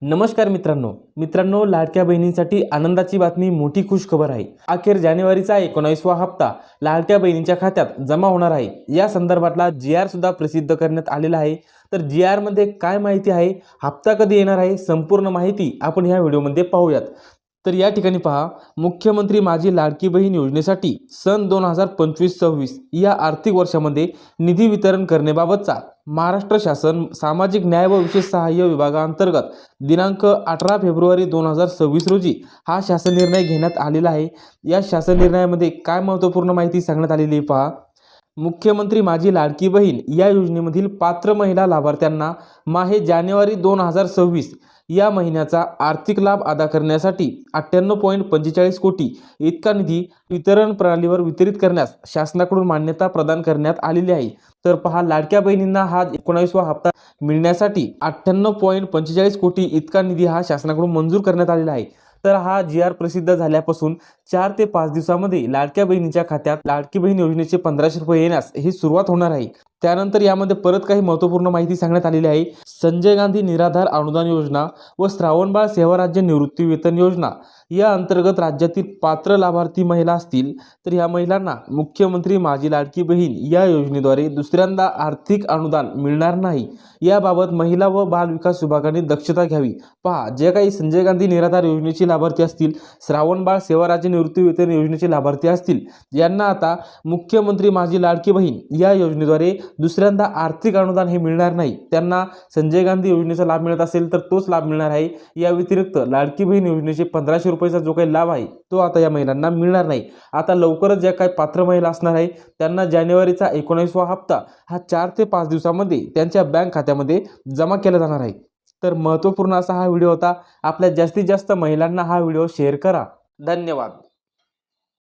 नमस्कार मित्रांनो लाडक्या बहिणींसाठी आनंदाची बातमी, मोठी खुश खबर आहे। अखेर जानेवारीचा 19वा हप्ता लाडक्या बहिणींच्या खात्यात जमा होणार आहे। या संदर्भातला GR सुद्धा प्रसिद्ध करण्यात आलेला आहे। तर GR मध्ये काय माहिती आहे, हप्ता कधी येणार आहे, संपूर्ण माहिती आपण या व्हिडिओमध्ये पाहूयात। तर या ठिकाणी पहा, मुख्यमंत्री माझी लाडकी बहीण योजनेसाठी सन 2025-26 या आर्थिक वर्षामध्ये निधी वितरण करण्याबाबतचा महाराष्ट्र शासन सामाजिक न्याय व विशेष सहाय्य विभागांतर्गत दिनांक 18 फेब्रुवारी 2026 रोजी हा शासन निर्णय घेण्यात आलेला आहे। या शासन निर्णयामध्ये काय महत्त्वपूर्ण माहिती सांगण्यात आलेली आहे पहा। मुख्यमंत्री माझी लाडकी बहीण या योजनेमधील पात्र महिला लाभार्थ्यांना माहे जानेवारी 2026 या महिन्याचा आर्थिक लाभ अदा करण्यासाठी 98.45 कोटी इतका निधी वितरण प्रणालीवर वितरित करण्यास शासनाकडून मान्यता प्रदान करण्यात आलेली आहे। तर पहा, लाडक्या बहिणींना हा 19वा हप्ता मिळण्यासाठी 98.45 कोटी इतका निधी हा शासनाकडून मंजूर करण्यात आलेला आहे। तर हा GR प्रसिद्ध झाल्यापासून 4 ते 5 दिवसामध्ये लाडक्या बहिणीच्या खात्यात लाडकी बहीण योजनेचे 1500 रुपये येण्यास ही सुरुवात होणार आहे। त्यानंतर यामध्ये परत काही महत्त्वपूर्ण माहिती सांगण्यात आलेली आहे। संजय गांधी निराधार अनुदान योजना व श्रावणबाळ सेवा राज्य निवृत्ती वेतन योजना या अंतर्गत राज्यातील पात्र लाभार्थी महिला असतील तर या महिलांना मुख्यमंत्री माझी लाडकी बहीण या योजनेद्वारे दुसऱ्यांदा आर्थिक अनुदान मिळणार नाही। याबाबत महिला व बाल विकास विभागाने दक्षता घ्यावी। पहा, जे काही संजय गांधी निराधार योजनेचे लाभार्थी असतील, श्रावणबाळ सेवा राज्य निवृत्ती वेतन योजनेचे लाभार्थी असतील, यांना आता मुख्यमंत्री माझी लाडकी बहीण या योजनेद्वारे दुसऱ्यांदा आर्थिक अनुदान हे मिळणार नाही। त्यांना संजय गांधी योजनेचा लाभ मिळत असेल तर तोच लाभ मिळणार आहे। या व्यतिरिक्त लाडकी बहीण योजनेचे 1500 रुपयाचा जो काही लाभ आहे तो आता या महिलांना मिळणार नाही। आता लवकरच ज्या काही पात्र महिला असणार आहे त्यांना जानेवारीचा 19वा हप्ता हा 4 ते 5 दिवसामध्ये त्यांच्या बँक खात्यामध्ये जमा केला जाणार आहे। तर महत्त्वपूर्ण असा हा व्हिडिओ होता। आपल्या जास्तीत जास्त महिलांना हा व्हिडिओ शेअर करा। धन्यवाद।